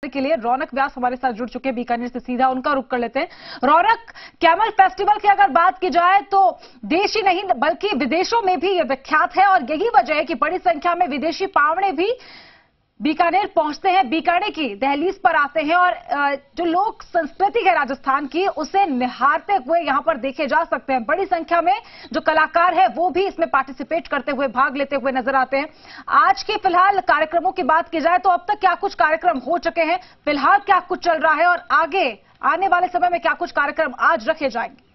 जानने के लिए रौनक व्यास हमारे साथ जुड़ चुके हैं बीकानेर से, सीधा उनका रुख कर लेते हैं। रौनक, कैमल फेस्टिवल की अगर बात की जाए तो देश ही नहीं बल्कि विदेशों में भी ये विख्यात है और यही वजह है कि बड़ी संख्या में विदेशी पावड़े भी बीकानेर पहुंचते हैं, बीकानेर की दहलीज पर आते हैं और जो लोक संस्कृति है राजस्थान की उसे निहारते हुए यहां पर देखे जा सकते हैं। बड़ी संख्या में जो कलाकार है वो भी इसमें पार्टिसिपेट करते हुए, भाग लेते हुए नजर आते हैं। आज के फिलहाल कार्यक्रमों की बात की जाए तो अब तक क्या कुछ कार्यक्रम हो चुके हैं, फिलहाल क्या कुछ चल रहा है और आगे आने वाले समय में क्या कुछ कार्यक्रम आज रखे जाएंगे?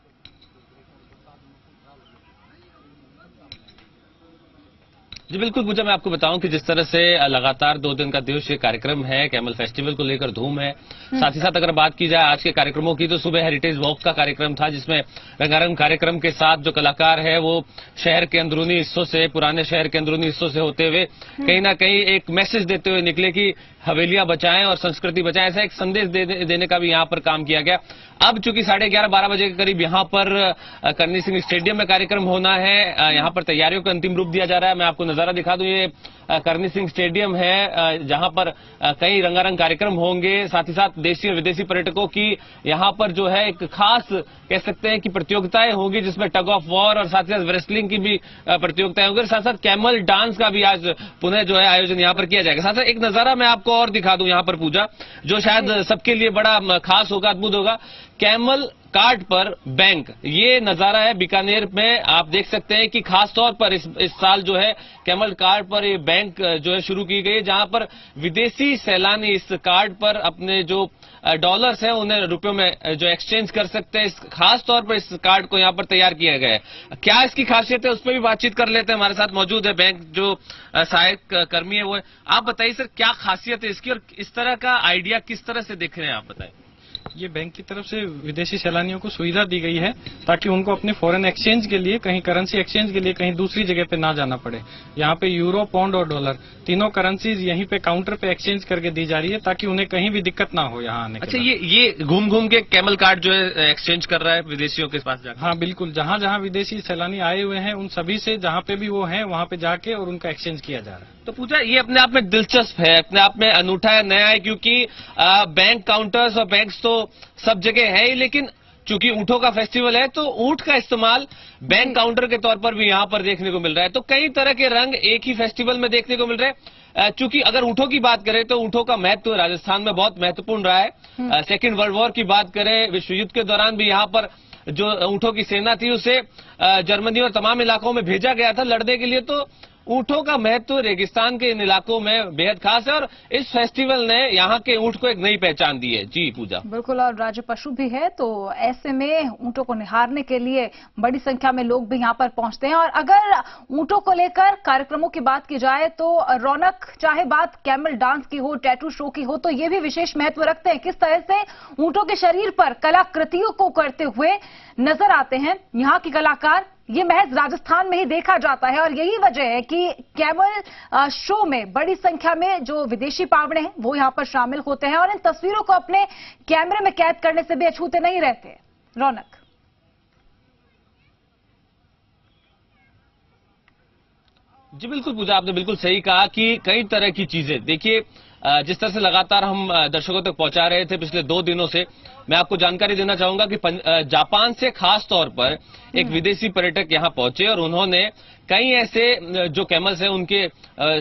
जी बिल्कुल पूजा, मैं आपको बताऊं कि जिस तरह से लगातार 2 दिन का दिवसीय कार्यक्रम है, कैमल फेस्टिवल को लेकर धूम है। साथ ही साथ अगर बात की जाए आज के कार्यक्रमों की तो सुबह हेरिटेज वॉक का कार्यक्रम था जिसमें रंगारंग कार्यक्रम के साथ जो कलाकार है वो शहर के अंदरूनी हिस्सों से, पुराने शहर के अंदरूनी हिस्सों से होते हुए कहीं ना कहीं एक मैसेज देते हुए निकले कि हवेलियां बचाएं और संस्कृति बचाएं। ऐसा एक संदेश देने का भी यहां पर काम किया गया। अब चूंकि 11:30-12 बजे के करीब यहां पर करनी सिंह स्टेडियम में कार्यक्रम होना है, यहां पर तैयारियों को अंतिम रूप दिया जा रहा है। मैं आपको नजारा दिखा दूं, ये करनी सिंह स्टेडियम है जहां पर कई रंगारंग कार्यक्रम होंगे। साथ ही साथ देशी और विदेशी पर्यटकों की यहां पर जो है एक खास कह सकते हैं कि प्रतियोगिताएं होंगी जिसमें टग ऑफ वॉर और साथ ही साथ रेसलिंग की भी प्रतियोगिताएं होंगी। साथ साथ कैमल डांस का भी आज पुनः जो है आयोजन यहां पर किया जाएगा। साथ साथ एक नजारा मैं आपको और दिखा दूं यहां पर पूजा, जो शायद सबके लिए बड़ा खास होगा, अद्भुत होगा। कैमल कार्ट पर बैंक, ये नजारा है बीकानेर में। आप देख सकते हैं कि खास तौर पर इस साल जो है कैमल कार्ट पर ये बैंक जो है शुरू की गई, जहां पर विदेशी सैलानी इस कार्ड पर अपने जो डॉलर्स हैं उन्हें रुपयों में जो एक्सचेंज कर सकते हैं। खास तौर पर इस कार्ड को यहां पर तैयार किया गया है। क्या इसकी खासियत है उस पर भी बातचीत कर लेते हैं। हमारे साथ मौजूद है बैंक जो सहायक कर्मी है वो है। आप बताइए सर, क्या खासियत है इसकी और इस तरह का आइडिया किस तरह से देख रहे हैं आप, बताएं। ये बैंक की तरफ से विदेशी सैलानियों को सुविधा दी गई है ताकि उनको अपने फॉरेन एक्सचेंज के लिए, कहीं करेंसी एक्सचेंज के लिए कहीं दूसरी जगह पे ना जाना पड़े। यहाँ पे यूरो, पौंड और डॉलर तीनों करेंसीज यहीं पे काउंटर पे एक्सचेंज करके दी जा रही है ताकि उन्हें कहीं भी दिक्कत ना हो यहाँ आने के। अच्छा, ये घूम घूम के कैमल कार्ड जो है एक्सचेंज कर रहा है विदेशियों के पास जाकर? हाँ बिल्कुल, जहाँ जहाँ विदेशी सैलानी आए हुए हैं उन सभी से जहाँ पे भी वो हैं वहाँ पे जाके और उनका एक्सचेंज किया जा रहा है। तो पूजा, ये अपने आप में दिलचस्प है, अपने आप में अनूठा है, नया है, क्योंकि बैंक काउंटर्स और बैंक्स तो सब जगह है ही, लेकिन चूंकि ऊंटों का फेस्टिवल है तो ऊंट का इस्तेमाल बैंक काउंटर के तौर पर भी यहां पर देखने को मिल रहा है। तो कई तरह के रंग एक ही फेस्टिवल में देखने को मिल रहे हैं। चूंकि अगर ऊंटों की बात करें तो ऊंटों का महत्व राजस्थान में बहुत महत्वपूर्ण रहा है। सेकेंड वर्ल्ड वॉर की बात करें, विश्व युद्ध के दौरान भी यहाँ पर जो ऊंटों की सेना थी उसे जर्मनी और तमाम इलाकों में भेजा गया था लड़ने के लिए। तो ऊंटों का महत्व रेगिस्तान के इन इलाकों में बेहद खास है और इस फेस्टिवल ने यहाँ के ऊंट को एक नई पहचान दी है। जी पूजा, बिल्कुल, और राज्य पशु भी है तो ऐसे में ऊंटों को निहारने के लिए बड़ी संख्या में लोग भी यहाँ पर पहुंचते हैं। और अगर ऊंटों को लेकर कार्यक्रमों की बात की जाए तो रौनक, चाहे बात कैमल डांस की हो, टैटू शो की हो, तो ये भी विशेष महत्व रखते हैं। किस तरह से ऊंटों के शरीर पर कलाकृतियों को करते हुए नजर आते हैं यहाँ के कलाकार, ये महज राजस्थान में ही देखा जाता है। और यही वजह है कि कैमल शो में बड़ी संख्या में जो विदेशी पावड़े हैं वो यहां पर शामिल होते हैं और इन तस्वीरों को अपने कैमरे में कैद करने से भी अछूते नहीं रहते। रौनक, जी बिल्कुल पूजा, आपने बिल्कुल सही कहा कि कई तरह की चीजें, देखिए जिस तरह से लगातार हम दर्शकों तक पहुंचा रहे थे पिछले 2 दिनों से, मैं आपको जानकारी देना चाहूंगा कि जापान से खास तौर पर एक विदेशी पर्यटक यहां पहुंचे और उन्होंने कई ऐसे जो कैमल्स हैं उनके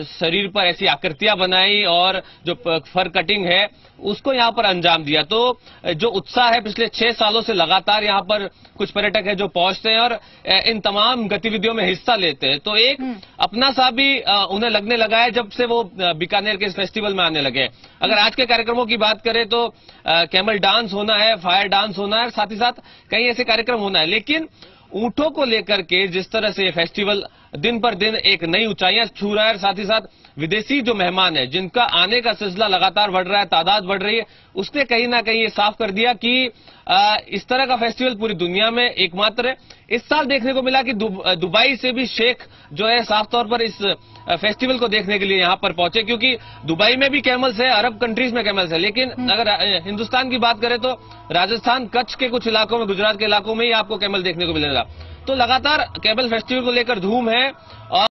शरीर पर ऐसी आकृतियां बनाई और जो फर कटिंग है उसको यहां पर अंजाम दिया। तो जो उत्साह है, पिछले 6 सालों से लगातार यहां पर कुछ पर्यटक है जो पहुंचते हैं और इन तमाम गतिविधियों में हिस्सा लेते हैं। तो एक अपना सा भी उन्हें लगने लगा है जब से वो बीकानेर के इस फेस्टिवल में आने लगे। अगर आज के कार्यक्रमों की बात करें तो कैमल डांस होना है, फायर डांस होना है, साथ ही साथ कई ऐसे कार्यक्रम होना है। लेकिन ऊंटों को लेकर के जिस तरह से ये फेस्टिवल दिन पर दिन एक नई ऊंचाइयां छू रहा है, साथ ही साथ विदेशी जो मेहमान है जिनका आने का सिलसिला लगातार बढ़ रहा है, तादाद बढ़ रही है, उसने कहीं ना कहीं ये साफ कर दिया कि इस तरह का फेस्टिवल पूरी दुनिया में एकमात्र है। इस साल देखने को मिला कि दुबई से भी शेख जो है साफ तौर पर इस फेस्टिवल को देखने के लिए यहां पर पहुंचे, क्योंकि दुबई में भी कैमल्स है, अरब कंट्रीज में कैमल्स है, लेकिन अगर हिंदुस्तान की बात करें तो राजस्थान, कच्छ के कुछ इलाकों में, गुजरात के इलाकों में ही आपको कैमल देखने को मिलेगा। तो लगातार कैमल फेस्टिवल को लेकर धूम है और